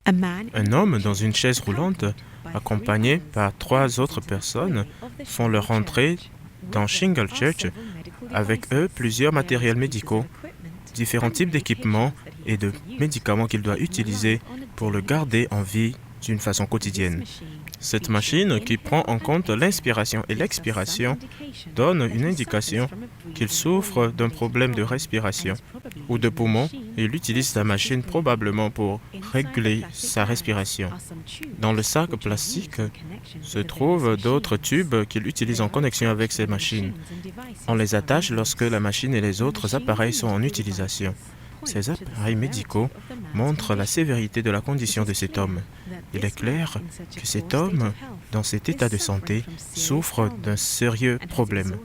Un homme dans une chaise roulante, accompagné par 3 autres personnes, font leur entrée dans Shingle Church, avec eux plusieurs matériels médicaux, différents types d'équipements et de médicaments qu'il doit utiliser pour le garder en vie d'une façon quotidienne. Cette machine, qui prend en compte l'inspiration et l'expiration, donne une indication qu'il souffre d'un problème de respiration ou de poumon et il utilise la machine probablement pour régler sa respiration. Dans le sac plastique se trouvent d'autres tubes qu'il utilise en connexion avec ces machines. On les attache lorsque la machine et les autres appareils sont en utilisation. Ces appareils médicaux montrent la sévérité de la condition de cet homme. Il est clair que cet homme, dans cet état de santé, souffre d'un sérieux problème.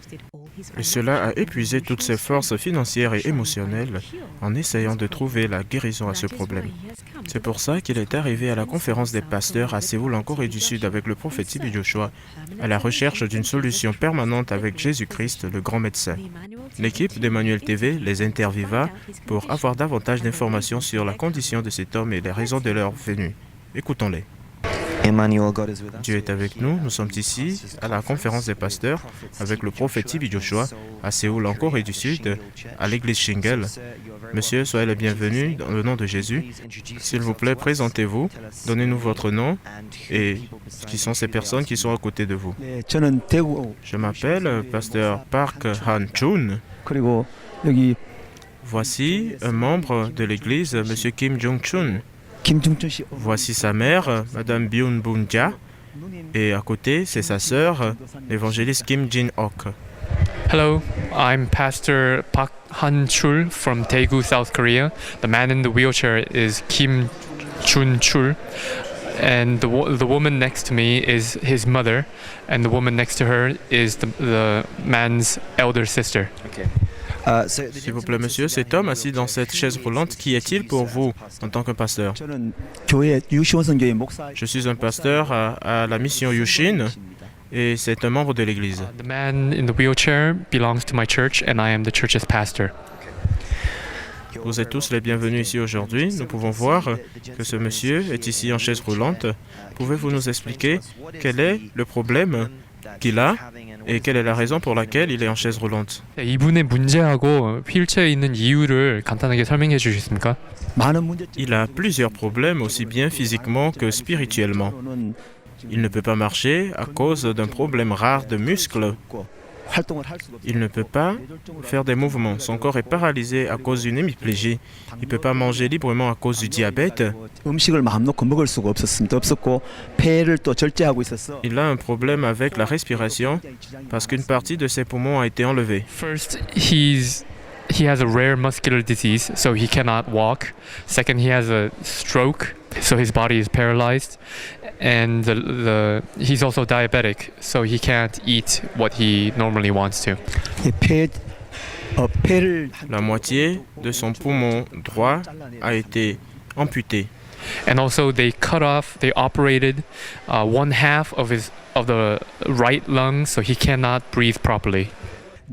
Et cela a épuisé toutes ses forces financières et émotionnelles en essayant de trouver la guérison à ce problème. C'est pour ça qu'il est arrivé à la conférence des pasteurs à Séoul en Corée du Sud avec le prophète T.B. Joshua à la recherche d'une solution permanente avec Jésus-Christ, le grand médecin. L'équipe d'Emmanuel TV les interviewa pour avoir davantage d'informations sur la condition de cet homme et les raisons de leur venue. Écoutons-les. Dieu est avec nous. Nous sommes ici à la conférence des pasteurs avec le prophète T.B. Joshua à Séoul en Corée du Sud, à l'église Shingle. Monsieur, soyez le bienvenu dans le nom de Jésus. S'il vous plaît, présentez-vous, donnez-nous votre nom et qui sont ces personnes qui sont à côté de vous. Je m'appelle pasteur Park Han-chun. Voici un membre de l'église, monsieur Kim Jong-chun. Voici sa mère, Madame Byun Bun-ja, et à côté, c'est sa sœur, l'évangéliste Kim Jin-ok. Hello, I'm Pastor Park Han-chul from Daegu, South Korea. The man in the wheelchair is Kim Jun-chul, and the woman next to me is his mother, and the woman next to her is the man's elder sister. S'il vous plaît, monsieur, cet homme assis dans cette chaise roulante, qui est-il pour vous en tant que pasteur? Je suis un pasteur à la mission Yushin et c'est un membre de l'église. The man in the wheelchair belongs to my church and I am the church's pastor. Vous êtes tous les bienvenus ici aujourd'hui. Nous pouvons voir que ce monsieur est ici en chaise roulante. Pouvez-vous nous expliquer quel est le problème qu'il a et quelle est la raison pour laquelle il est en chaise roulante? 이분의 문제하고 휠체어에 있는 이유를 간단하게 설명해 주시겠습니까? Il a plusieurs problèmes, aussi bien physiquement que spirituellement. Il ne peut pas marcher à cause d'un problème rare de muscles. Il ne peut pas faire des mouvements. Son corps est paralysé à cause d'une hémiplégie. Il ne peut pas manger librement à cause du diabète. Il a un problème avec la respiration parce qu'une partie de ses poumons a été enlevée. First, he has a rare muscular disease, so he cannot walk. Second, he has a stroke, so his body is paralyzed. And he's also diabetic, so he can't eat what he normally wants to. La moitié de son poumon droit a été amputée. And also they operated one half of the right lung, so he cannot breathe properly.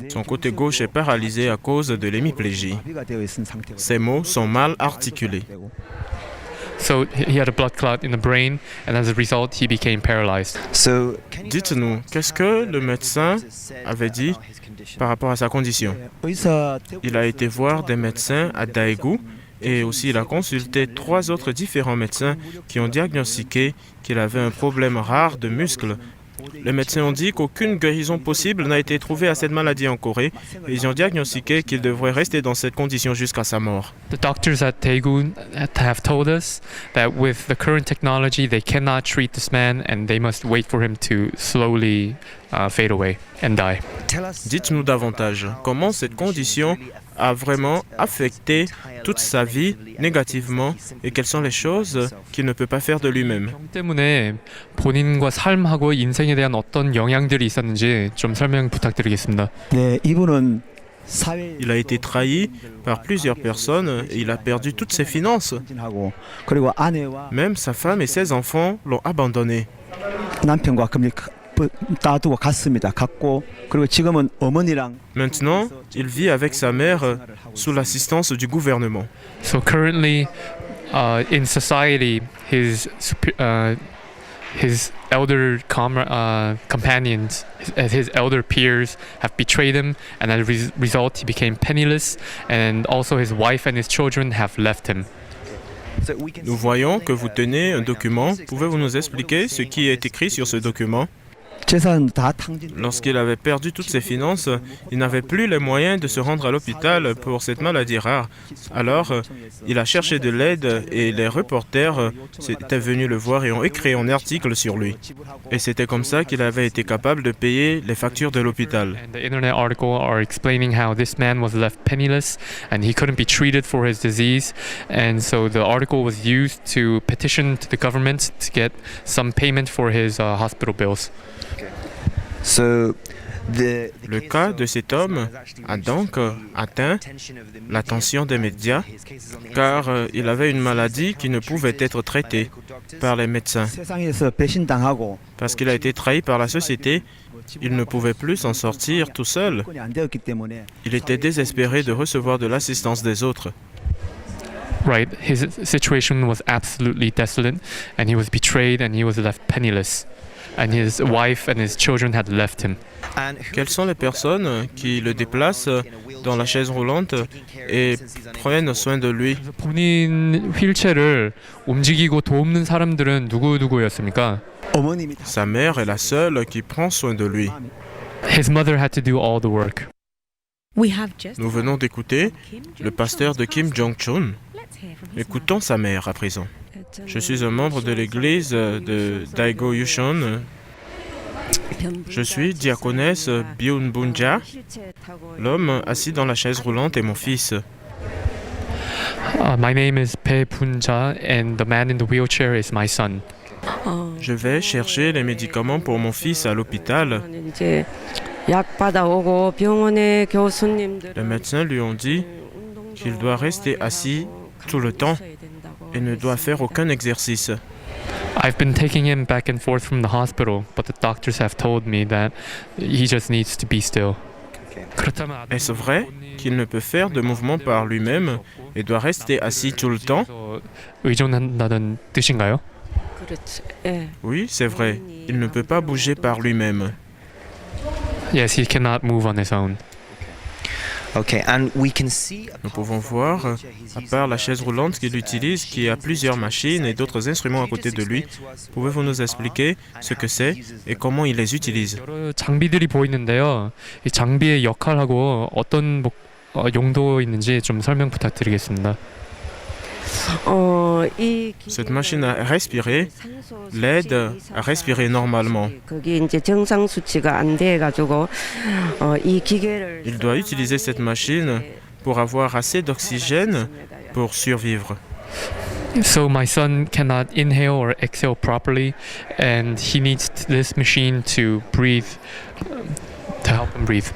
Son côté gauche est paralysé à cause de l'hémiplégie. Ses mots sont mal articulés. So he had a blood clot in the brain, and as a result, he became paralyzed. Dites-nous, qu'est-ce que le médecin avait dit par rapport à sa condition? Il a été voir des médecins à Daegu et aussi il a consulté 3 autres différents médecins qui ont diagnostiqué qu'il avait un problème rare de muscles. Les médecins ont dit qu'aucune guérison possible n'a été trouvée à cette maladie en Corée et ils ont diagnostiqué qu'il devrait rester dans cette condition jusqu'à sa mort. The doctors at Daegu have told us that with the current technology, they cannot treat this man and they must wait for him to slowly fade away and die. Dites-nous davantage, comment cette condition a vraiment affecté toute sa vie négativement et quelles sont les choses qu'il ne peut pas faire de lui-même. 병 때문에 본인과 삶하고 인생에 대한 어떤 영향들이 있었는지 좀 설명 부탁드리겠습니다. Il a été trahi par plusieurs personnes et il a perdu toutes ses finances. Même sa femme et ses enfants l'ont abandonné. Maintenant, il vit avec sa mère sous l'assistance du gouvernement. So currently, In society, his elder companions, his elder peers have betrayed him, and as a result, he became penniless, and also his wife and his children have left him. Nous voyons que vous tenez un document. Pouvez-vous nous expliquer ce qui est écrit sur ce document? Lorsqu'il avait perdu toutes ses finances, il n'avait plus les moyens de se rendre à l'hôpital pour cette maladie rare. Alors, il a cherché de l'aide et les reporters étaient venus le voir et ont écrit un article sur lui. Et c'était comme ça qu'il avait été capable de payer les factures de l'hôpital. And the internet article are explaining how this man was left penniless and he couldn't be treated for his disease. And so the article was used to petition to the government to get some payment for his hospital bills. Le cas de cet homme a donc atteint l'attention des médias car il avait une maladie qui ne pouvait être traitée par les médecins. Parce qu'il a été trahi par la société, il ne pouvait plus s'en sortir tout seul. Il était désespéré de recevoir de l'assistance des autres. Right, his situation was absolutely desolate and he was betrayed and he was left penniless. And his wife and his children had left him. Quelles sont les personnes qui le déplacent dans la chaise roulante et prennent soin de lui? 본인 휠체어를 움직이고 돕는 사람들은 누구였습니까? Sa mère est la seule qui prend soin de lui. His mother had to do all the work. Nous venons d'écouter le pasteur de Kim Jong-chun. Écoutons sa mère à présent. Je suis un membre de l'église de Daegu Yushon. Je suis diaconesse Byun Bunja. L'homme assis dans la chaise roulante est mon fils. My name is Bae Bunja and the man in the wheelchair is my son. Je vais chercher les médicaments pour mon fils à l'hôpital. Les médecins lui ont dit qu'il doit rester assis tout le temps et ne doit faire aucun exercice. I've been taking him back and forth from the hospital, but the doctors have told me that he just needs to be still. Est-ce vrai qu'il ne peut faire de mouvement par lui-même et doit rester assis tout le temps? 의존한다는 뜻인가요? Oui, c'est vrai. Il ne peut pas bouger par lui-même. Yes, he cannot move on his own. Nous pouvons voir, à part la chaise roulante qu'il utilise, qu'il y a plusieurs machines et d'autres instruments à côté de lui. Pouvez-vous nous expliquer ce que c'est et comment il les utilise? 여러 장비들이 보이는데요. 이 장비의 역할하고 어떤 용도 있는지 좀 설명 부탁드리겠습니다. Cette machine à respirer l'aide à respirer normalement. Il doit utiliser cette machine pour avoir assez d'oxygène pour survivre. So my son cannot inhale or exhale properly, and he needs this machine to breathe, to help him breathe.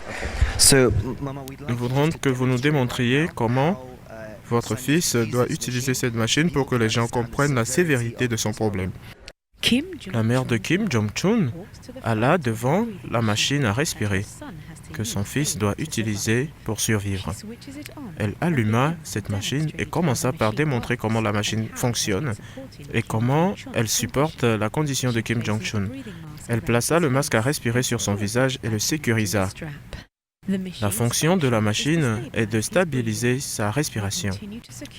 Nous voudrons que vous nous démontriez comment votre fils doit utiliser cette machine pour que les gens comprennent la sévérité de son problème. La mère de Kim Jong-chun alla devant la machine à respirer que son fils doit utiliser pour survivre. Elle alluma cette machine et commença par démontrer comment la machine fonctionne et comment elle supporte la condition de Kim Jong-chun. Elle plaça le masque à respirer sur son visage et le sécurisa. La fonction de la machine est de stabiliser sa respiration.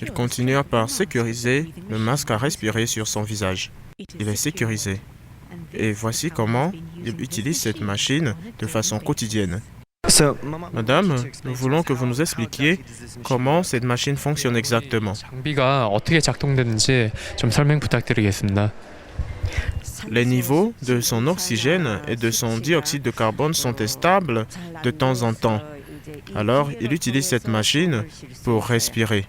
Il continua par sécuriser le masque à respirer sur son visage. Il est sécurisé. Et voici comment il utilise cette machine de façon quotidienne. Madame, nous voulons que vous nous expliquiez comment cette machine fonctionne exactement. 장비가 어떻게 작동되는지 좀 설명 부탁드리겠습니다. Les niveaux de son oxygène et de son dioxyde de carbone sont stables de temps en temps. Alors, il utilise cette machine pour respirer.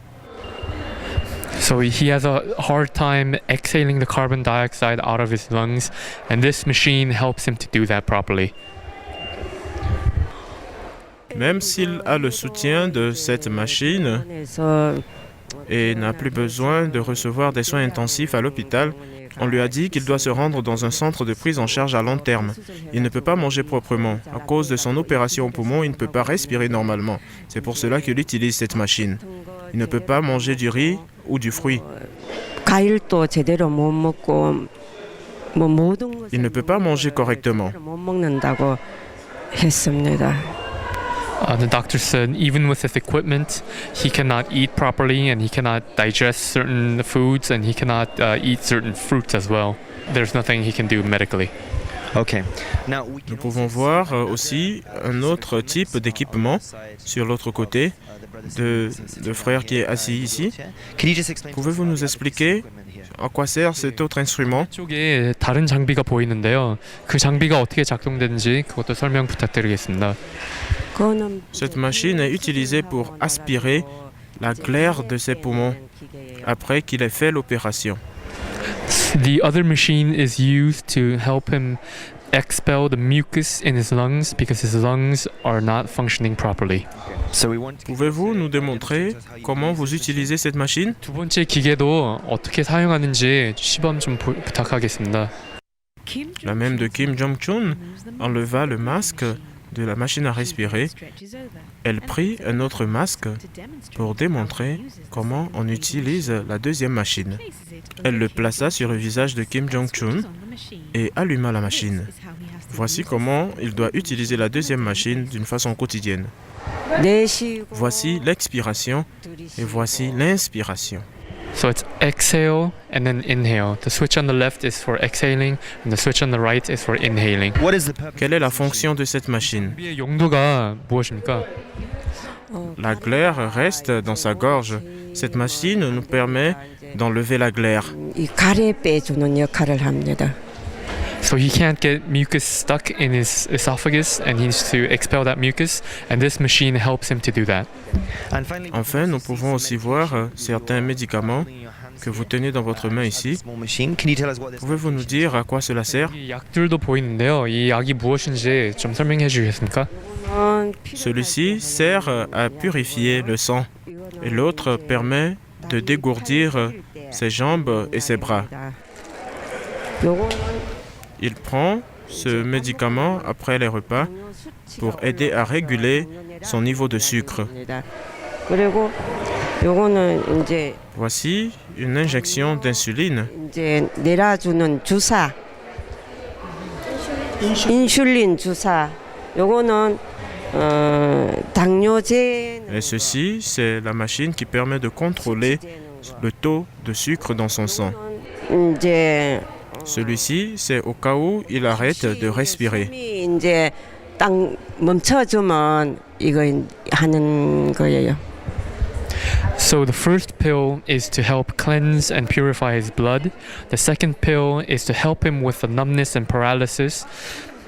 So he has a hard time exhaling the carbon dioxide out of his lungs, and this machine helps him to do that properly. Même s'il a le soutien de cette machine et n'a plus besoin de recevoir des soins intensifs à l'hôpital, on lui a dit qu'il doit se rendre dans un centre de prise en charge à long terme. Il ne peut pas manger proprement. À cause de son opération au poumon, il ne peut pas respirer normalement. C'est pour cela qu'il utilise cette machine. Il ne peut pas manger du riz ou du fruit. 과일도 제대로 못 먹고 뭐 모든 것을 Il ne peut pas manger correctement. 못 먹는다고 했습니다. The doctor said even with his equipment, he cannot eat properly and he cannot digest certain foods and he cannot eat certain fruits as well. There's nothing he can do medically. Okay. Now Nous pouvons voir aussi un autre type d'équipement sur l'autre côté de frère qui est assis ici. Can you just explain? Pouvez-vous nous expliquer à quoi sert cet autre instrument? 쪽에 다른 장비가 보이는데요. 그 장비가 어떻게 작동되는지 그것도 설명 부탁드리겠습니다. 그거는 Cette machine est utilisée pour aspirer la glaire de ses poumons après qu'il ait fait l'opération. The other machine is used to help him expel the mucus in his lungs because his lungs are not functioning properly. So we want. Pouvez-vous nous démontrer comment vous utilisez cette machine? 두 번째 기계도 어떻게 사용하는지 시범 좀 부탁하겠습니다. La même de Kim Jong-chun enleva le masque de la machine à respirer. Elle prit un autre masque pour démontrer comment on utilise la deuxième machine. Elle le plaça sur le visage de Kim Jong-chun et alluma la machine. Voici comment il doit utiliser la deuxième machine d'une façon quotidienne. 내쉬고 Voici l'expiration et voici l'inspiration. So it's exhale and then inhale. The switch on the left is for exhaling and the switch on the right is for inhaling. What is the purpose? Quelle est la fonction de cette machine? 우리의 용도가 무엇입니까? La glaire reste dans sa gorge. Cette machine nous permet d'enlever la glaire. 이 가래 빼주는 역할을 합니다. So he can't get mucus stuck in his esophagus and he needs to expel that mucus and this machine helps him to do that. And finally, Enfin, nous pouvons aussi voir certains médicaments que vous tenez dans votre main ici. small machine. Can you tell us what this? Pouvez-vous nous dire à quoi cela sert? 이 약들도 보이는데요. 이 약이 무엇인지 좀 설명해 주시겠습니까? Celui-ci sert à purifier le sang et l'autre permet de dégourdir ses jambes et ses bras. 요거는 Il prend ce médicament après les repas pour aider à réguler son niveau de sucre. 그리고 요거는 이제 Voici une injection d'insuline. 이제 내려주는 주사, 인슐린 주사. 요거는 당뇨제. Et ceci, c'est la machine qui permet de contrôler le taux de sucre dans son sang. 이제 Celui-ci, c'est au cas où il arrête de respirer. 숨이 이제 딱 멈춰주면 이거 하는 거예요. So the first pill is to help cleanse and purify his blood. The second pill is to help him with the numbness and paralysis.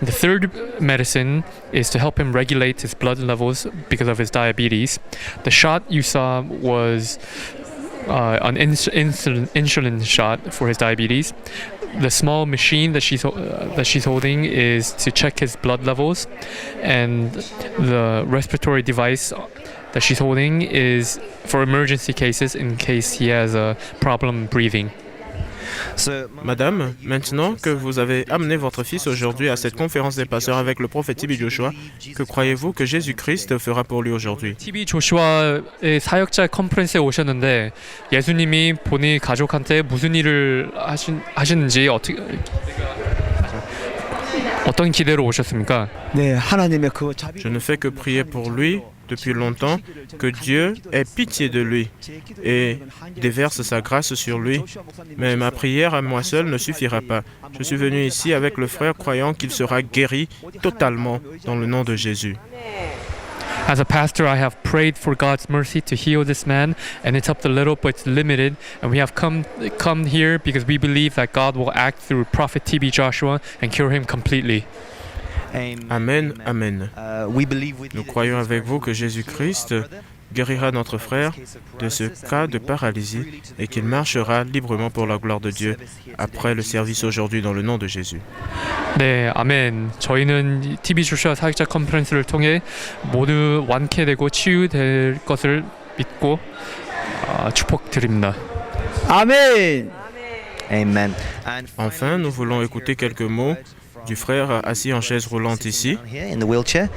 The third medicine is to help him regulate his blood levels because of his diabetes. The shot you saw was an insulin shot for his diabetes. The small machine that she's holding is to check his blood levels, and the respiratory device that she's holding is for emergency cases in case he has a problem breathing. So, Madame, maintenant que vous avez amené votre fils aujourd'hui à cette conférence des pasteurs avec le prophète TB Joshua, que croyez-vous que Jésus-Christ fera pour lui aujourd'hui? TB 조슈아의 사역자 컨퍼런스에 오셨는데 예수님이 본인 가족한테 무슨 일을 하시는지 어떤 기대로 오셨습니까? 네, 하나님의 그 자비. Je ne fais que prier pour lui depuis longtemps, que Dieu ait pitié de lui et déverse sa grâce sur lui. Mais ma prière à moi seule ne suffira pas. Je suis venu ici avec le frère croyant qu'il sera guéri totalement dans le nom de Jésus. As a pastor, I have prayed for God's mercy to heal this man, and it's up a little, but it's limited. And we have come here because we believe that God will act through Prophet TB Joshua and cure him completely. Amen, amen. we believe with Nous croyons avec vous que Jésus-Christ guérira notre frère de ce cas de paralysie et qu'il marchera librement pour la gloire de Dieu après le service aujourd'hui dans le nom de Jésus. 네, 아멘. 저희는 TB 조슈아 사역자 컨퍼런스를 통해 모두 완쾌되고 치유될 것을 믿고 축복드립니다. 아멘. Amen. And Enfin, nous voulons écouter quelques mots du frère assis en chaise roulante ici. here in the wheelchair.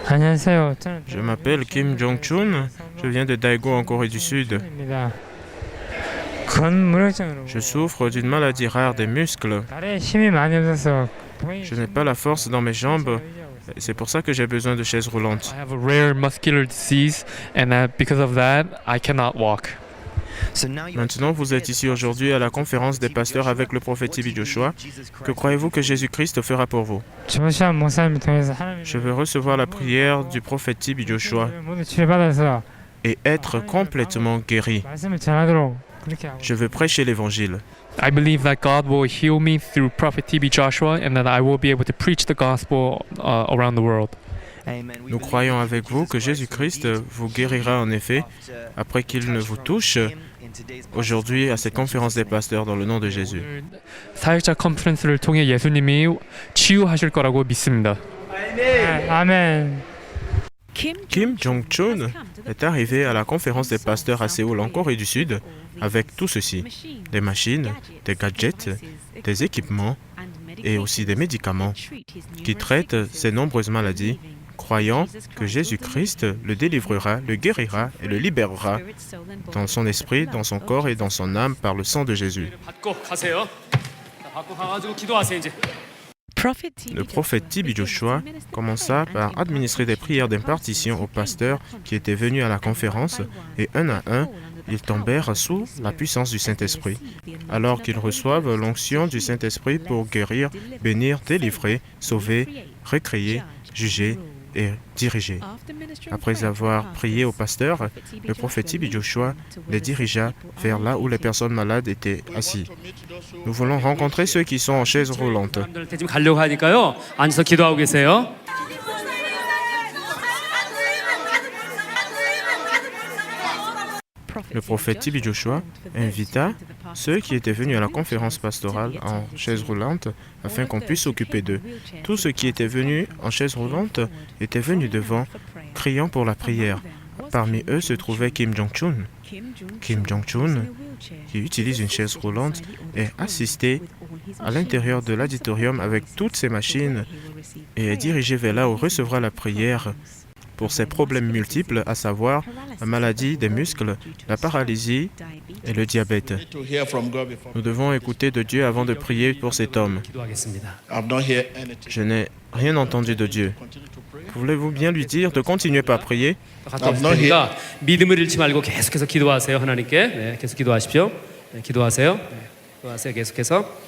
안녕하세요. 저는 Je m'appelle Kim Jong-chun, je viens de Daegu en Corée du Sud. 입니다. 근무력증으로 Je souffre d'une maladie rare des muscles. 다리에 힘이 많이 없어서 Je n'ai pas la force dans mes jambes. C'est pour ça que j'ai besoin de chaises roulantes. I have a rare muscular disease, and because of that, I cannot walk. So now you Maintenant, vous êtes ici aujourd'hui à la conférence des pasteurs avec le prophète T.B. Joshua. Que croyez-vous que Jésus-Christ fera pour vous? 조시아 목사님을 통해서 하나님의 Je veux recevoir la prière du prophète T.B. Joshua 모두 치료받아서 et être complètement guéri. 말씀을 전하도록 그렇게 하고 Je veux prêcher l'évangile. I believe that God will heal me through Prophet T.B. Joshua, and that I will be able to preach the gospel around the world. Amen. We Nous believe croyons that avec vous que Jesus Jésus-Christ Christ vous guérira en effet après qu'il ne vous touche aujourd'hui à cette conférence des pasteurs dans le nom de Jésus. 사역자 컨퍼런스를 통해 예수님이 치유하실 거라고 믿습니다. 아멘. Kim Jong-chun est arrivé à la conférence des pasteurs à Séoul en Corée du Sud avec tout ceci, des machines, des gadgets, des équipements et aussi des médicaments qui traitent ces nombreuses maladies, croyant que Jésus-Christ le délivrera, le guérira et le libérera dans son esprit, dans son corps et dans son âme par le sang de Jésus. 받고 가세요. 자, 받고 가가지고 기도하세요 이제. Le prophète T.B. Joshua commença par administrer des prières d'impartition aux pasteurs qui étaient venus à la conférence et un à un, ils tombèrent sous la puissance du Saint-Esprit, alors qu'ils reçoivent l'onction du Saint-Esprit pour guérir, bénir, délivrer, sauver, recréer, juger et diriger. Après avoir prié aux pasteurs, le prophète T.B. Joshua les dirigea vers là où les personnes malades étaient assis. Nous voulons rencontrer ceux qui sont en chaise roulante. 사람들한테 지금 가려고 하니까요. 앉아서 기도하고 계세요. Le prophète T.B. Joshua invita ceux qui étaient venus à la conférence pastorale en chaise roulante afin qu'on puisse s'occuper d'eux. Tous ceux qui étaient venus en chaise roulante étaient venus devant, criant pour la prière. Parmi eux se trouvait Kim Jong-chun. Kim Jong-chun, qui utilise une chaise roulante, est assisté à l'intérieur de l'auditorium avec toutes ses machines et est dirigé vers là où recevra la prière pour ses problèmes multiples, à savoir la maladie des muscles, la paralysie et le diabète. Nous devons écouter de Dieu avant de prier pour cet homme. 기도하겠습니다. Je n'ai rien entendu de Dieu. Voulez-vous bien lui dire de continuer par prier? 갔다 오실 테니까 믿음을 잃지 말고 계속해서 기도하세요 하나님께. 네, 계속 기도하십시오. 네, 기도하세요. 네, 기도하세요 계속해서.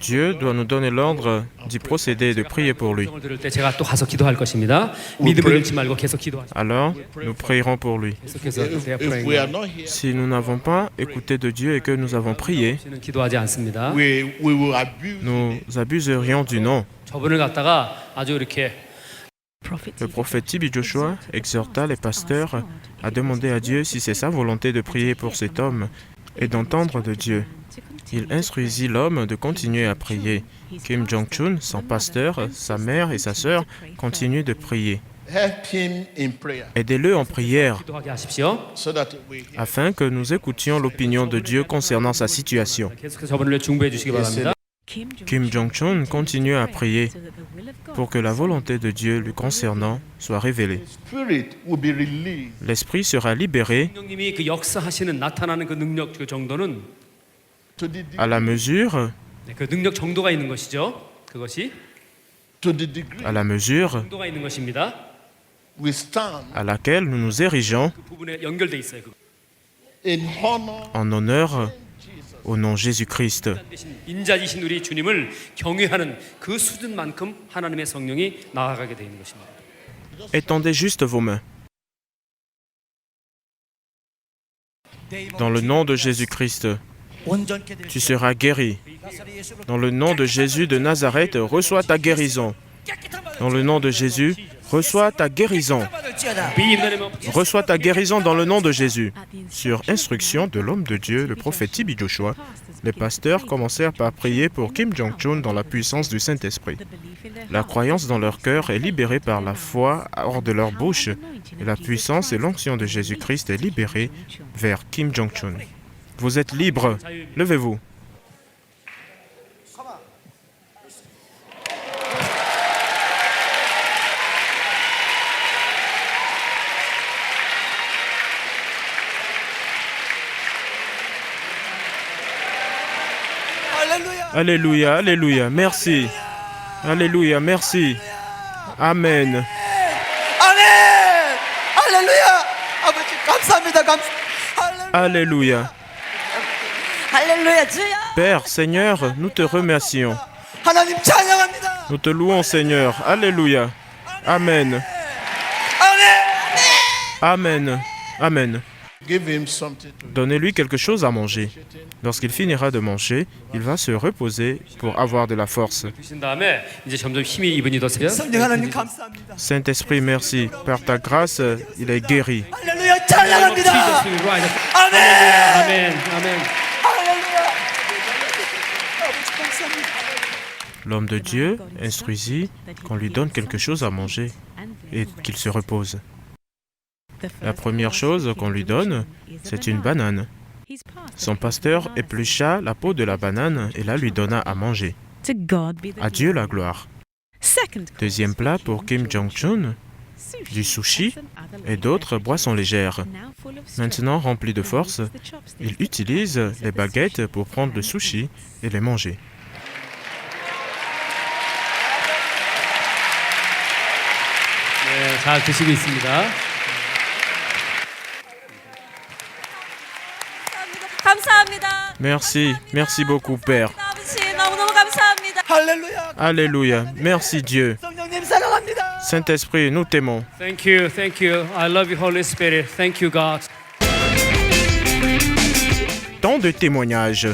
Dieu doit nous donner l'ordre d'y procéder et de prier pour lui. 성을 들을 때 제가 또 가서 기도할 것입니다. 믿음을 잃지 말고 계속 기도하세요. Alors, nous prierons pour lui. 계속해서 they are praying. Si nous n'avons pas écouté de Dieu et que nous avons prié, 저는 기도하지 않습니다. nous abuserions du nom. 저분을 갖다가 아주 이렇게 Le prophète T.B. Joshua exhorta les pasteurs à demander à Dieu si c'est sa volonté de prier pour cet homme et d'entendre de Dieu. Il instruisit l'homme de continuer à prier. Kim Jong-chun, son pasteur, sa mère et sa sœur continuent de prier. Aidez-le en prière 기도하게 하십시오. afin que nous écoutions l'opinion de Dieu concernant sa situation. 계속해서 저분을 위해 중보해 주시기 바랍니다. Kim Jong-chun continue à prier pour que la volonté de Dieu lui concernant soit révélée. L'esprit sera libéré 성령님이 그 역사하시는 나타나는 그 능력 그 정도는 à la mesure 네, 그 능력 정도가 있는 것이죠. 그것이 à la mesure 정도가 있는 것입니다. à laquelle nous nous érigeons 그 부분에 연결돼 있어요. 그 en honneur au nom Jésus-Christ. 대신 인자이신 우리 주님을 경외하는 그 수준만큼 하나님의 성령이 나아가게 되는 것입니다. Étendez juste vos mains. Dans le nom de Jésus-Christ, tu seras guéri. Dans le nom de Jésus de Nazareth, reçois ta guérison. Dans le nom de Jésus, reçois ta guérison. Reçois ta guérison dans le nom de Jésus. Sur instruction de l'homme de Dieu, le prophète T.B. Joshua, les pasteurs commencèrent par prier pour Kim Jong-chun dans la puissance du Saint-Esprit. La croyance dans leur cœur est libérée par la foi hors de leur bouche, et la puissance et l'onction de Jésus-Christ est libérée vers Kim Jong-chun. Vous êtes libre. Levez-vous. Alléluia, alléluia, merci. Alléluia, merci. Amen. 아멘. 할렐루야. 아버지 감사합니다. Alléluia. 할렐루야 주여. Père, Seigneur, nous te remercions. 하나님 찬양합니다. Nous te louons, Seigneur. Alléluia. Amen. Amen. Amen. Donnez-lui quelque chose à manger. Lorsqu'il finira de manger, il va se reposer pour avoir de la force. 주신 다음에 이제 점점 힘이 이분이 더 세요. 성령 하나님 감사합니다. Saint-Esprit, merci. Par ta grâce, il est guéri. 할렐루야 찬양합니다. 아멘. 아멘. 아멘. L'homme de Dieu instruisit qu'on lui donne quelque chose à manger et qu'il se repose. La première chose qu'on lui donne, c'est une banane. Son pasteur éplucha la peau de la banane et la lui donna à manger. À Dieu la gloire. Deuxième plat pour Kim Jong-chun, du sushi et d'autres boissons légères. Maintenant rempli de force, il utilise les baguettes pour prendre le sushi et les manger. 네, 잘 드시고 있습니다. 감사합니다. Merci, merci beaucoup Père. 아버지 너무너무 감사합니다. 할렐루야. Alléluia, merci Dieu. 성령님 사랑합니다. Saint-Esprit, nous t'aimons. Thank you, thank you. I love you, Holy Spirit. Thank you, God. Tant de témoignages.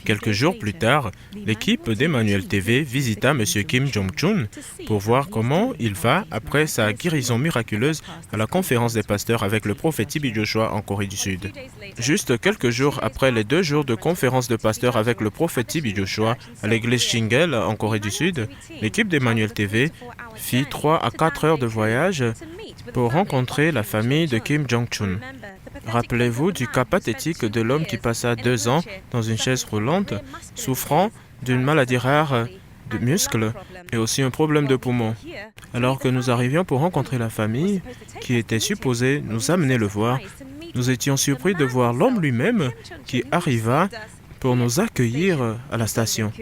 Quelques jours plus tard, l'équipe d'Emmanuel TV visita M. Kim Jong-chun pour voir comment il va après sa guérison miraculeuse à la conférence des pasteurs avec le prophète T.B. Joshua en Corée du Sud. Juste quelques jours après les 2 jours de conférence de pasteurs avec le prophète T.B. Joshua à l'église Shingle en Corée du Sud, l'équipe d'Emmanuel TV fit 3 à 4 heures de voyage pour rencontrer la famille de Kim Jong-chun. Rappelez-vous du cas pathétique de l'homme qui passa 2 ans dans une chaise roulante, souffrant d'une maladie rare de muscles et aussi un problème de poumon. Alors que nous arrivions pour rencontrer la famille, qui était supposée nous amener le voir, nous étions surpris de voir l'homme lui-même qui arriva pour nous accueillir à la station.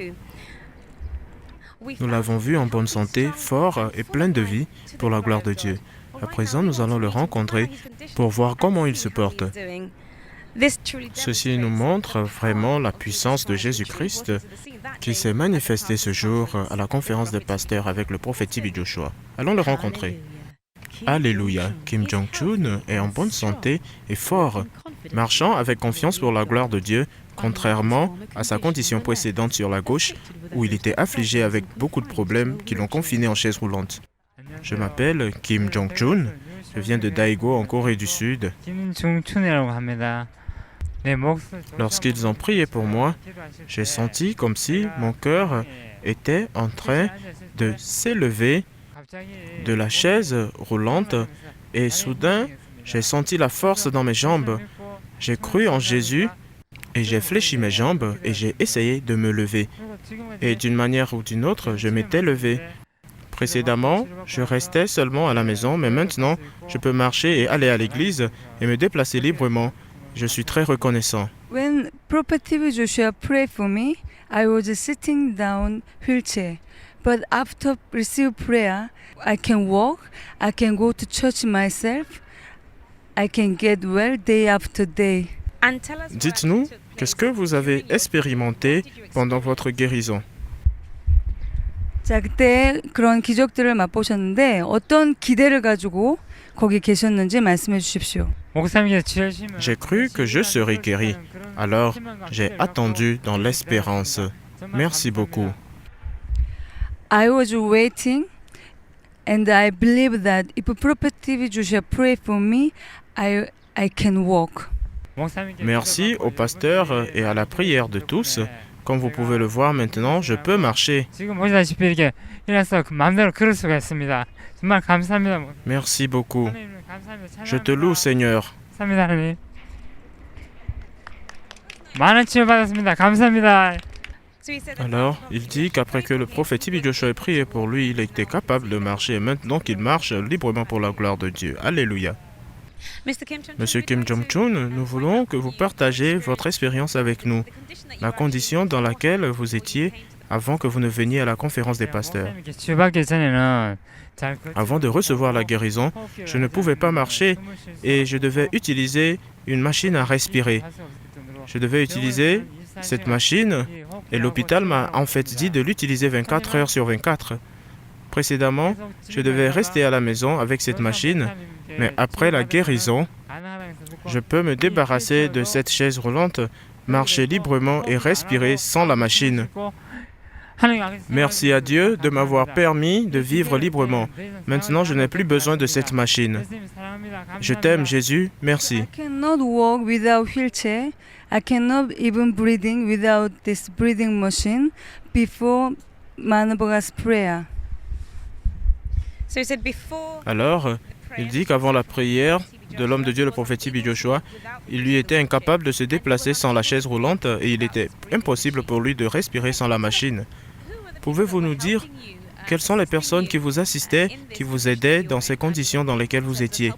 Nous l'avons vu en bonne santé, fort et plein de vie pour la gloire de Dieu. À présent, nous allons le rencontrer pour voir comment il se porte. Ceci nous montre vraiment la puissance de Jésus-Christ qui s'est manifesté ce jour à la conférence des pasteurs avec le prophète T.B. Joshua. Allons le rencontrer. Alléluia. Kim Jong-chun est en bonne santé et fort, marchant avec confiance pour la gloire de Dieu, contrairement à sa condition précédente sur la gauche, où il était affligé avec beaucoup de problèmes qui l'ont confiné en chaise roulante. Je m'appelle Kim Jong-chun, je viens de Daegu en Corée du Sud. 김종춘이라고 합니다. 네, 목소리 Lorsqu'ils ont prié pour moi, j'ai senti comme si mon cœur était en train de s'élever de la chaise roulante et soudain, j'ai senti la force dans mes jambes. J'ai cru en Jésus et j'ai fléchi mes jambes et j'ai essayé de me lever. Et d'une manière ou d'une autre, je m'étais levé. Précédemment, je restais seulement à la maison, mais maintenant, je peux marcher et aller à l'église et me déplacer librement. Je suis très reconnaissant. When Prophet T.B. Joshua prayed for me, I was sitting down wheelchair. But after receive prayer, I can walk, I can go to church myself, I can get well day after day. Dites-nous, qu'est-ce que vous avez expérimenté pendant votre guérison? 자, 그때 그런 기적들을 맛보셨는데 어떤 기대를 가지고 거기 계셨는지 말씀해 주십시오. 목사님께서 지으시면 J'ai cru que je serais guéri. Alors, j'ai attendu dans l'espérance. Merci beaucoup. I was waiting and I believe that if Prophet T.B. Joshua pray for me, I can walk. Merci au pasteur et à la prière de tous. Comme vous pouvez le voir maintenant, je peux marcher. 지금 보시다시피 이렇게 일어나서 마음대로 걸을 수가 있습니다. 정말 감사합니다. Merci beaucoup. 하나님 감사합니다. Je te loue, Seigneur. 감사합니다, 하나님. 많은 치유 받았습니다. 감사합니다. Alors, il dit qu'après que le prophète T.B. Joshua ait prié pour lui, il était capable de marcher et maintenant qu'il marche librement pour la gloire de Dieu. Alléluia. Monsieur Kim Jong-chun, nous voulons que vous partagez votre expérience avec nous, la condition dans laquelle vous étiez avant que vous ne veniez à la conférence des pasteurs. 목사님께 치유받기 전에는 잘 Avant de recevoir la guérison, je ne pouvais pas marcher et je devais utiliser une machine à respirer. Je devais utiliser cette machine et l'hôpital m'a en fait dit de l'utiliser 24 heures sur 24. Précédemment, je devais rester à la maison avec cette machine, mais après la guérison, je peux me débarrasser de cette chaise roulante, marcher librement et respirer sans la machine. Merci à Dieu de m'avoir permis de vivre librement. Maintenant, je n'ai plus besoin de cette machine. Je t'aime, Jésus. Merci. I cannot walk without wheelchair. I cannot even breathing without this breathing machine before Manabaga's prayer. Alors, il dit qu'avant la prière de l'homme de Dieu, le prophète T.B. Joshua, il lui était incapable de se déplacer sans la chaise roulante et il était impossible pour lui de respirer sans la machine. Pouvez-vous nous dire quelles sont les personnes qui vous assistaient, qui vous aidaient dans ces conditions dans lesquelles vous étiez?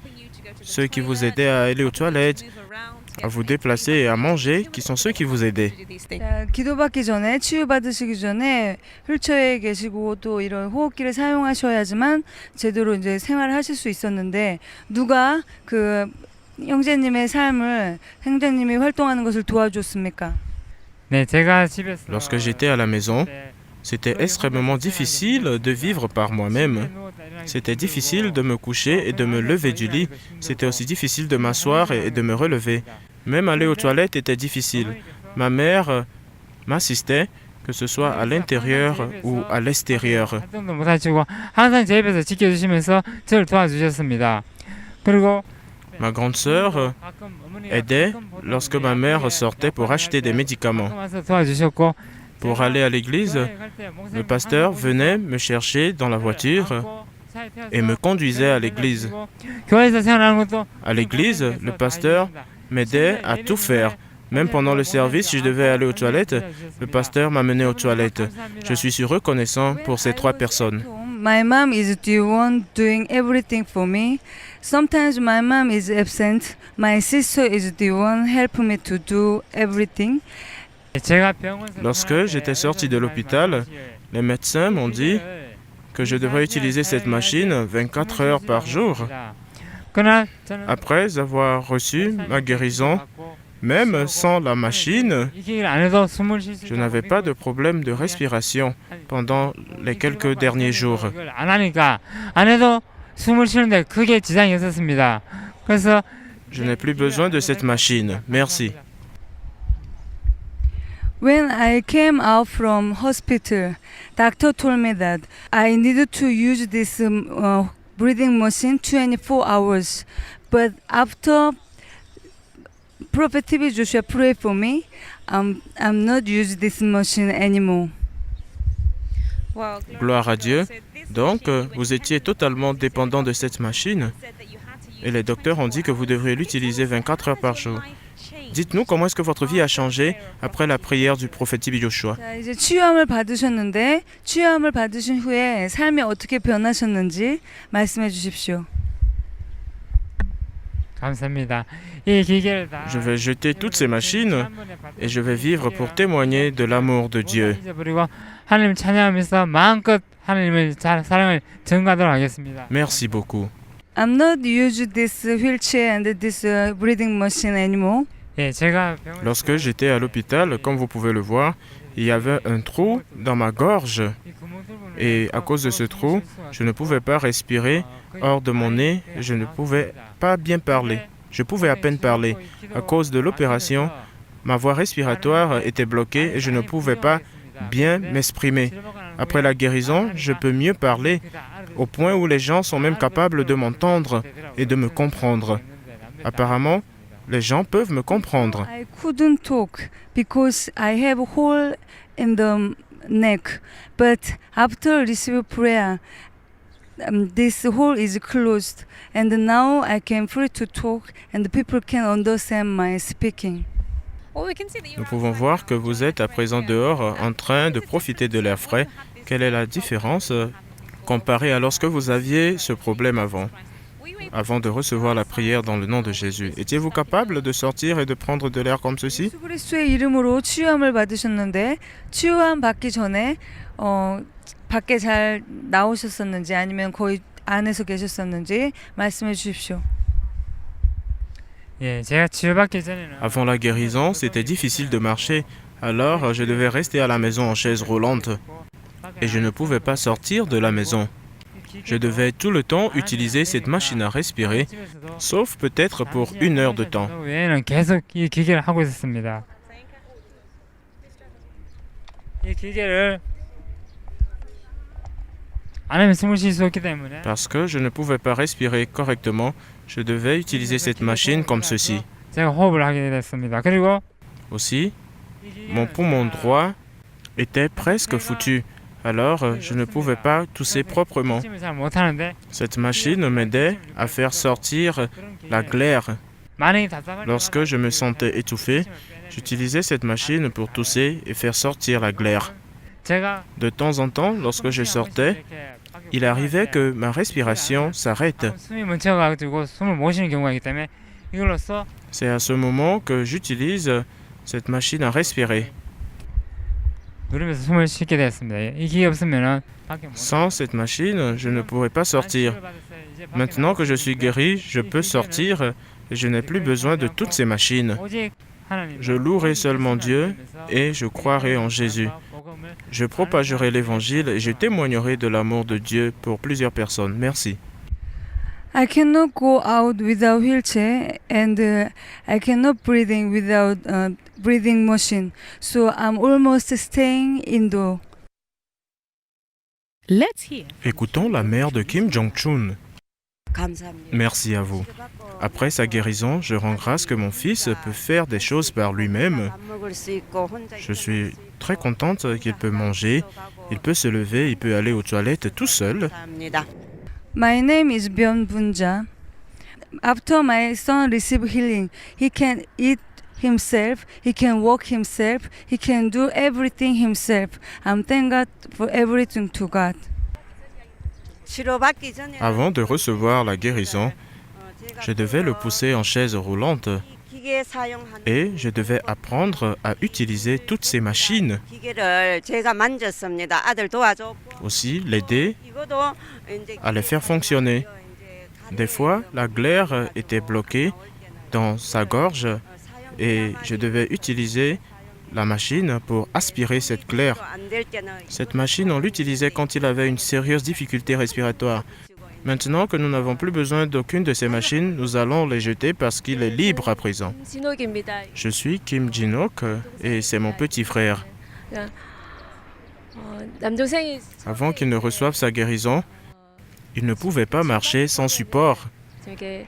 Ceux qui vous aidaient à aller aux toilettes, à vous déplacer et à manger, qui sont ceux qui vous aidaient. 자, 기도받기 전에 치유받으시기 전에 휠체어에 계시고 또 이런 호흡기를 사용하셔야지만 제대로 이제 생활을 하실 수 있었는데 누가 그 형제님의 삶을 형제님이 활동하는 것을 도와줬습니까? 네, 제가 집에서 Lorsque j'étais à la maison, c'était extrêmement difficile de vivre par moi-même. C'était difficile de me coucher et de me lever du lit. C'était aussi difficile de m'asseoir et de me relever. Même aller aux toilettes était difficile. Ma mère m'assistait, que ce soit à l'intérieur ou à l'extérieur. 활동도 못 하시고 항상 제 옆에서 지켜주시면서 저를 도와주셨습니다. 그리고 Ma grande sœur aidait lorsque ma mère sortait pour acheter des médicaments. 와서 도와주셨고 Pour aller à l'église, le pasteur venait me chercher dans la voiture et me conduisait à l'église. 교회에서 생활하는 것도 À l'église, le pasteur m'aidait à tout faire. Même pendant le service, si je devais aller aux toilettes, le pasteur m'amenait aux toilettes. Je suis si reconnaissant pour ces trois personnes. My mom is the one doing everything for me. Sometimes my mom is absent. My sister is the one helping me to do everything. 제가 병원에서 Lorsque j'étais sorti de l'hôpital, les médecins m'ont dit que je devrais utiliser cette machine 24 heures par jour. 그러나 저는 Après avoir reçu ma guérison, même sans la machine, 이 기기를 안 해도 숨을 쉴 수 je n'avais pas de problème de respiration pendant les quelques derniers jours. 이걸 안 하니까 안 해도 숨을 쉬는데 크게 지장이 없었습니다. 그래서 Je n'ai plus besoin de cette machine. Merci. When I came out from hospital, doctor told me that I needed to use this breathing machine 24 hours. But after Prophet T.B. Joshua prayed for me, I'm not using this machine anymore. Gloire à Dieu. Donc, vous étiez totalement dépendant de cette machine et les docteurs ont dit que vous devriez l'utiliser 24 heures par jour. Dites-nous comment est-ce que votre vie a changé après la prière du prophète T.B. Joshua. 자, 이제 치유함을 받으셨는데 치유함을 받으신 후에 삶이 어떻게 변하셨는지 말씀해 주십시오. 감사합니다. 이 기계를 다 Je vais jeter toutes ces machines et je vais vivre pour témoigner de l'amour de Dieu. 잊어버리고 하나님 찬양하면서 마음껏 하나님의 사랑을 증거하도록 하겠습니다. Merci beaucoup. I'm not using this wheelchair and this breathing machine anymore. 예, 제가 병원에 Lorsque j'étais à l'hôpital, comme vous pouvez le voir, il y avait un trou dans ma gorge 이 구멍 뚫고 et à cause de ce trou, je ne pouvais pas respirer hors de mon nez, je ne pouvais pas bien parler. Je pouvais à peine parler. À cause de l'opération, ma voie respiratoire était bloquée et je ne pouvais pas bien m'exprimer. Après la guérison, je peux mieux parler, au point où les gens sont même capables de m'entendre et de me comprendre. Apparemment, les gens peuvent me comprendre. I couldn't talk because I have a hole in the neck. But after receiving prayer, this hole is closed, and now I can free to talk, and people can understand my speaking. Nous pouvons voir que vous êtes à présent dehors en train de profiter de l'air frais. Quelle est la différence comparée à lorsque vous aviez ce problème avant? avant de recevoir la prière dans le nom de Jésus. Étiez-vous capable de sortir et de prendre de l'air comme ceci? 예수 그리스도의 이름으로 치유함을 받으셨는데 치유함 받기 전에 밖에 잘 나오셨었는지 아니면 거의 안에서 계셨었는지 말씀해 주십시오. 예, 제가 치유받기 전에는 Avant la guérison, c'était difficile de marcher, alors je devais rester à la maison en chaise roulante et je ne pouvais pas sortir de la maison. Je devais tout le temps utiliser cette machine à respirer, sauf peut-être pour 1 heure de temps. 그 외에는 계속 이 기계를 하고 있었습니다. 이 기계를 안 하면 숨을 쉴 수 없기 때문에 Parce que je ne pouvais pas respirer correctement, je devais utiliser cette machine comme ceci. 제가 호흡을 하게 됐습니다. 그리고 Aussi, mon poumon droit était presque foutu, alors je ne pouvais pas tousser proprement. 침을 잘 못하는데 Cette machine m'aidait à faire sortir la glaire. 만약에 답답할 Lorsque je me sentais étouffé, j'utilisais cette machine pour tousser et faire sortir la glaire. 제가 De temps en temps, lorsque je sortais, il arrivait que ma respiration s'arrête. 숨이 멈춰가지고 숨을 못 쉬는 경우가 있기 때문에 이걸로써 C'est à ce moment que j'utilise cette machine à respirer. 누르면서 숨을 쉬게 되었습니다. 이 기계 없으면은 밖에 못 Sans cette machine, je ne pourrais pas sortir. Maintenant que je suis guéri, je peux sortir et je n'ai plus besoin de toutes ces machines. 오직 하나님 Je louerai seulement Dieu et je croirai en Jésus. Je propagerai l'évangile et je témoignerai de l'amour de Dieu pour plusieurs personnes. Merci. I cannot go out without wheelchair and I cannot breathing without breathing machine. So I'm almost staying indoor. Écoutons la mère de Kim Jong-chun. 감사합니다. Merci à vous. Après sa guérison, je rends grâce que mon fils peut faire des choses par lui-même. 밥 먹을 수 있고 혼자 Je suis très contente qu'il peut manger, il peut se lever, il peut aller aux toilettes tout seul. 감사합니다. My name is Byun Bunja. After my son received healing, he can eat himself, he can walk himself, he can do everything himself. I'm thank God for everything to God. 치료받기 전에 Avant de recevoir la guérison, je devais le pousser en chaise roulante 기계 사용하는 et je devais apprendre à utiliser toutes ces machines. 기계를 제가 만졌습니다. 아들 도와줬고 Aussi l'aider 이것도 이제 à les faire fonctionner. Des fois, la glaire était bloquée dans sa gorge et je devais utiliser la machine pour aspirer cette glaire. 안될 때는 Cette machine, on l'utilisait quand il avait une sérieuse difficulté respiratoire. Maintenant que nous n'avons plus besoin d'aucune de ces machines, nous allons les jeter parce qu'il est libre à présent. 진옥입니다. Je suis Kim Jin-ok et c'est mon petit frère. 남동생이 Avant qu'il ne reçoive sa guérison, il ne pouvait pas marcher sans support. 이렇게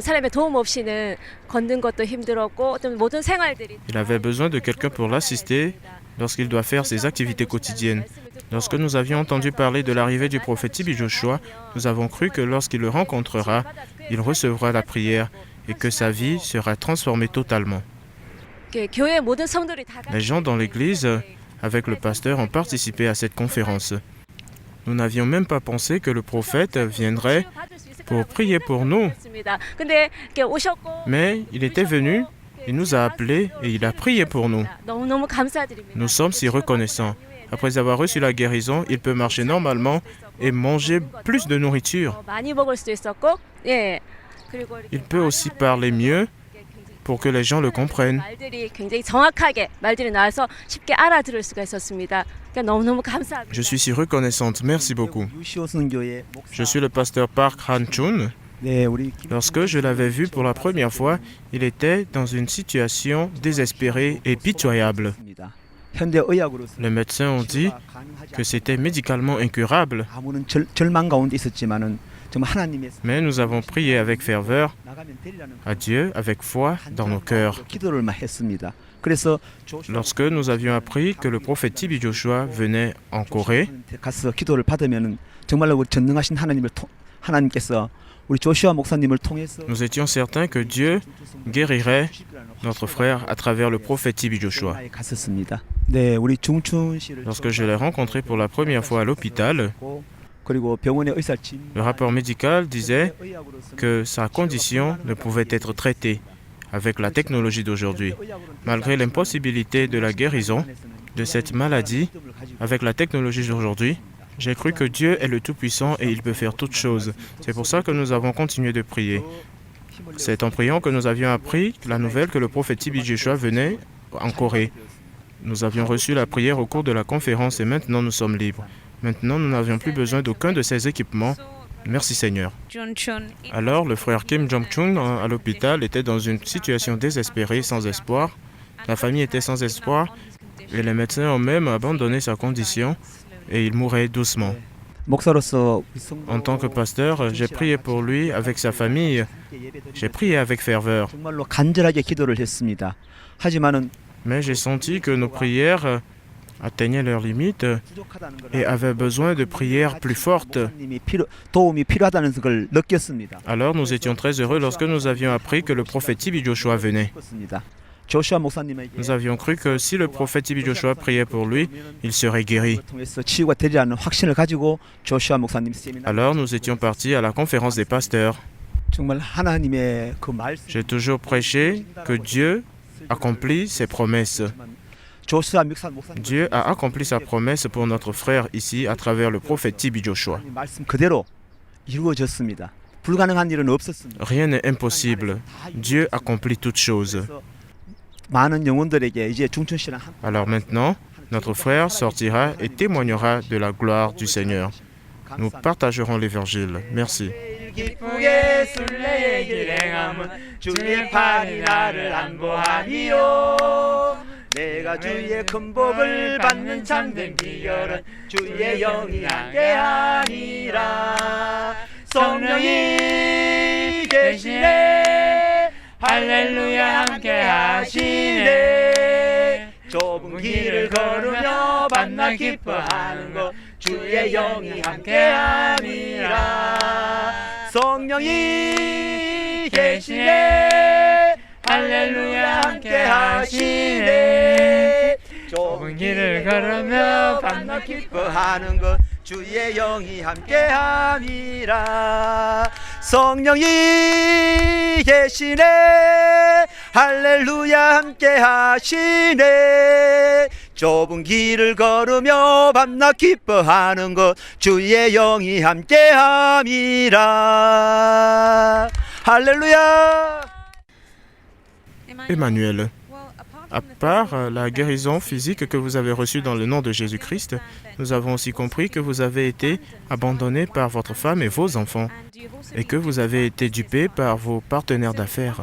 사람의 도움 없이는 걷는 것도 힘들었고 어떤 모든 생활들이 Il avait besoin de quelqu'un pour l'assister lorsqu'il doit faire ses activités quotidiennes. Lorsque nous avions entendu parler de l'arrivée du prophète Tibi Joshua, nous avons cru que lorsqu'il le rencontrera, il recevra la prière et que sa vie sera transformée totalement. 교회 모든 성도들이 다 Les gens dans l'église, avec le pasteur, ont participé à cette conférence. Nous n'avions même pas pensé que le prophète viendrait pour prier pour nous. 근데 이렇게 오셨고 Mais il était venu, il nous a appelés et il a prié pour nous. 너무너무 감사드립니다. Nous sommes si reconnaissants. Après avoir reçu la guérison, il peut marcher normalement et manger plus de nourriture. 많이 먹을 수도 있었고 예. 그리고 Il peut aussi parler mieux pour que les gens le comprennent. 말들이 굉장히 정확하게 말들이 나와서 쉽게 알아들을 수가 있었습니다. 그러니까 너무너무 감사합니다. Je suis si reconnaissante. Merci beaucoup. 유시오 선교의 Je suis le pasteur Park Han-chun. 네, 우리 Lorsque je l'avais vu pour la première fois, il était dans une situation désespérée et pitoyable. 현대 의학으로서 Les médecins ont dit que c'était médicalement incurable, 아무런 절망 가운데 있었지만은 정말 하나님의 mais nous avons prié avec ferveur 나가면 되리라는 à Dieu avec foi dans nos cœurs. 기도를만 했습니다. 그래서 Lorsque nous avions appris que le prophète Tibi Joshua venait en Corée, 가서 기도를 받으면은 정말로 우리 전능하신 하나님께서 우리 조슈아 목사님을 통해서 nous étions certains que Dieu guérirait notre frère à travers le prophète Tibi Joshua. 갔었습니다. 네, 우리 중춘 씨를 Lorsque je l'ai rencontré pour la première fois à l'hôpital, 그리고 병원의 의사 진 Le rapport médical disait que sa condition ne pouvait être traitée avec la technologie d'aujourd'hui. Malgré l'impossibilité de la guérison de cette maladie, avec la technologie d'aujourd'hui, j'ai cru que Dieu est le Tout-Puissant et il peut faire toutes choses. C'est pour ça que nous avons continué de prier. C'est en priant que nous avions appris la nouvelle que le prophète TB Joshua venait en Corée. Nous avions reçu la prière au cours de la conférence et maintenant nous sommes libres. Maintenant, nous n'avions plus besoin d'aucun de ces équipements. Merci Seigneur. Alors, le frère Kim Jong-chun à l'hôpital était dans une situation désespérée, sans espoir. La famille était sans espoir et les médecins ont même abandonné sa condition et il mourait doucement. 목사로서 En tant que pasteur, j'ai prié pour lui avec sa famille. J'ai prié avec ferveur. 정말로 간절하게 기도를 했습니다. 하지만은 Mais j'ai senti que nos prières atteignaient leurs limites et avaient besoin de prières plus fortes. 목사님이 도움이 필요하다는 걸 느꼈습니다. Alors nous étions très heureux lorsque nous avions appris que le prophète TB Joshua venait. 조슈아 목사님에게 Nous avions cru que si le prophète TB Joshua priait pour lui, il serait guéri. 통해서 치유가 되리라는 확신을 가지고 조슈아 목사님 세미나 Alors nous étions partis à la conférence des pasteurs. 정말 하나님의 그 말씀 J'ai toujours prêché que Dieu accomplit ses promesses. 조슈아 목사님 Dieu a accompli sa promesse pour notre frère ici à travers le prophète TB Joshua. 말씀 그대로 이루어졌습니다. 불가능한 일은 없었습니다. Rien n'est impossible. Dieu accomplit toutes choses. 많은 영혼들에게 이제 중천 씨랑 Alors maintenant, notre frère sortira et témoignera de la gloire du Seigneur. Nous partagerons l'évangile. Merci. 기쁘게 순례의 길 행함은 주의 팔이 나를 안보하니요 내가 주의 큰 복을 받는 참된 비결은 주의 영이 함께하니라 성령이 계시네 할렐루야 함께하시네 좁은 길을 걸으며 만나 기뻐하는 것 주의 영이 함께하니라 성령이 계시네 할렐루야 함께하시네 좁은 길을 걸으며 만나 기뻐하는 것 주의 영이 함께함이라 성령이 계시네 할렐루야 함께하시네 좁은 길을 걸으며 밤낮 기뻐하는 것 주의 영이 함께함이라 할렐루야 Emmanuel, à part la guérison physique que vous avez reçue dans le nom de Jésus-Christ, nous avons aussi compris que vous avez été abandonné par votre femme et vos enfants et que vous avez été dupé par vos partenaires d'affaires.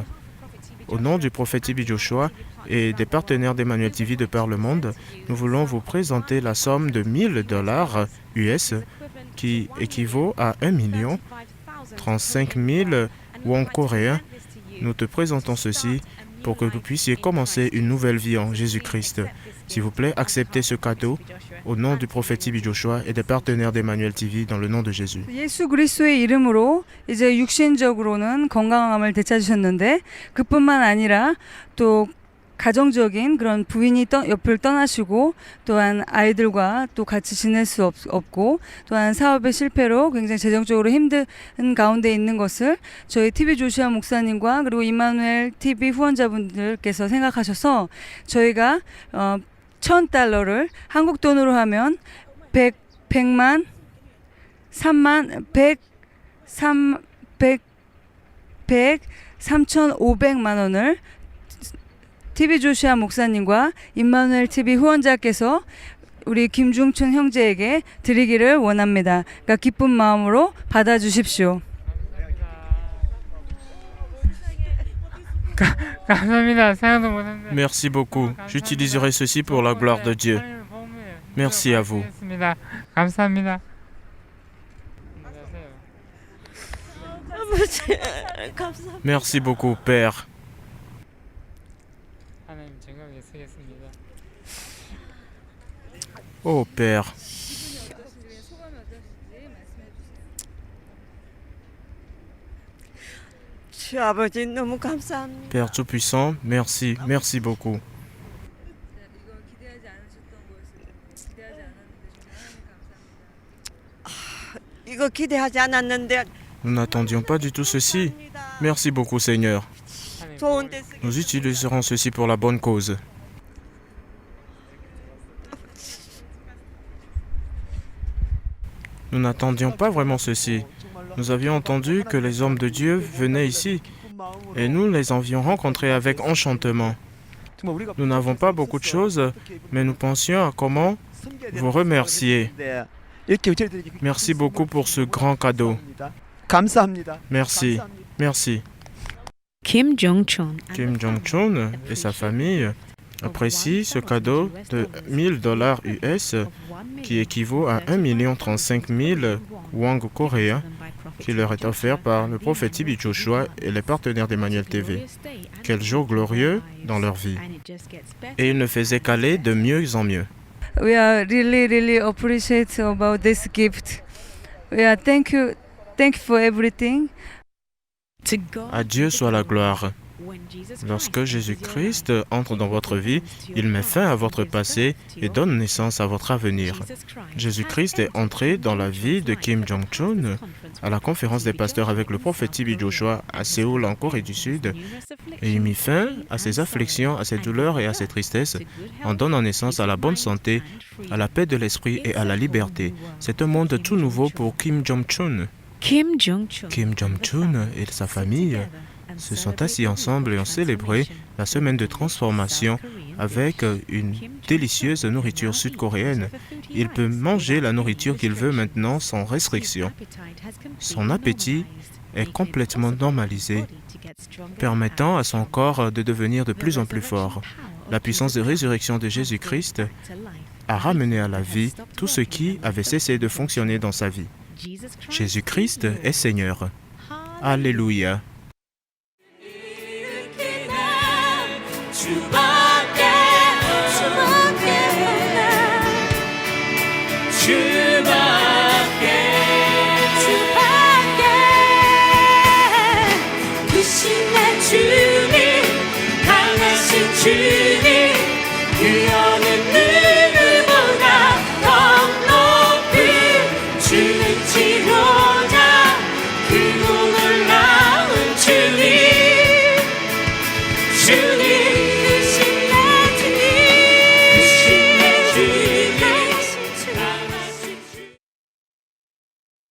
Au nom du prophète TB Joshua et des partenaires d'Emmanuel TV de par le monde, nous voulons vous présenter la somme de $1000 US qui équivaut à 1 035 000 won coréens. Nous te présentons ceci pour que vous puissiez commencer une nouvelle vie en Jésus-Christ. S'il vous plaît, acceptez ce cadeau au nom du prophète TB Joshua et des partenaires d'Emmanuel TV dans le nom de Jésus. 예수 그리스도의 이름으로 이제 육신적으로는 건강함을 되찾으셨는데 그뿐만 아니라 또 가정적인 그런 부인이 옆을 떠나시고 또한 아이들과 또 같이 지낼 수 없고 또한 사업의 실패로 굉장히 재정적으로 힘든 가운데 있는 것을 저희 TV 조시아 목사님과 그리고 임마누엘 TV 후원자분들께서 생각하셔서 저희가 $1,000를 한국 돈으로 하면 100만 3,500만 원을 TV 조시아 목사님과 임마누엘 TV 후원자께서 우리 김중춘 형제에게 드리기를 원합니다. 그러니까 기쁜 마음으로 받아주십시오. 감사합니다. 생각도 못했는데. Merci beaucoup. J'utiliserai ceci pour la gloire de Dieu. Merci à vous. 감사합니다. 아버지 감사합니다. Merci beaucoup, Père. 하나님 증거하게 쓰겠습니다. Oh, Père. 주 아버지 너무 감사합니다. Père Tout-Puissant, merci, merci beaucoup. 이거 기대하지 않았는데 Nous n'attendions pas du tout ceci. Merci beaucoup, Seigneur. 좋은 데 쓰게 Nous utiliserons ceci pour la bonne cause. Nous n'attendions pas vraiment ceci. Nous avions entendu que les hommes de Dieu venaient ici et nous les avions rencontrés avec enchantement. Nous n'avons pas beaucoup de choses, mais nous pensions à comment vous remercier. Merci beaucoup pour ce grand cadeau. 감사합니다. Merci. Merci. Kim Jong-chun Kim Jong-chun et sa famille apprécient ce cadeau de $1000 US qui équivaut à 1 035 000 won coréens qui leur est offert par le prophète TB Joshua et les partenaires d'Emmanuel TV. Quel jour glorieux dans leur vie. Et ils ne faisaient qu'aller de mieux en mieux. We are really appreciate about this gift. We are thank you for everything. to God. À Dieu soit la gloire. Lorsque Jésus-Christ entre dans votre vie, il met fin à votre passé et donne naissance à votre avenir. Jésus-Christ est entré dans la vie de Kim Jong-chun à la conférence des pasteurs avec le prophète TB Joshua à Séoul en Corée du Sud et il mit fin à ses afflictions, à ses douleurs et à ses tristesses en donnant naissance à la bonne santé, à la paix de l'esprit et à la liberté. C'est un monde tout nouveau pour Kim Jong-chun. Kim Jong-chun Kim Jong-chun et sa famille se sont assis ensemble et ont célébré la semaine de transformation avec une délicieuse nourriture sud-coréenne. Il peut manger la nourriture qu'il veut maintenant sans restriction. Son appétit est complètement normalisé, permettant à son corps de devenir de plus en plus fort. La puissance de résurrection de Jésus-Christ a ramené à la vie tout ce qui avait cessé de fonctionner dans sa vie. Jésus-Christ est Seigneur. Alléluia.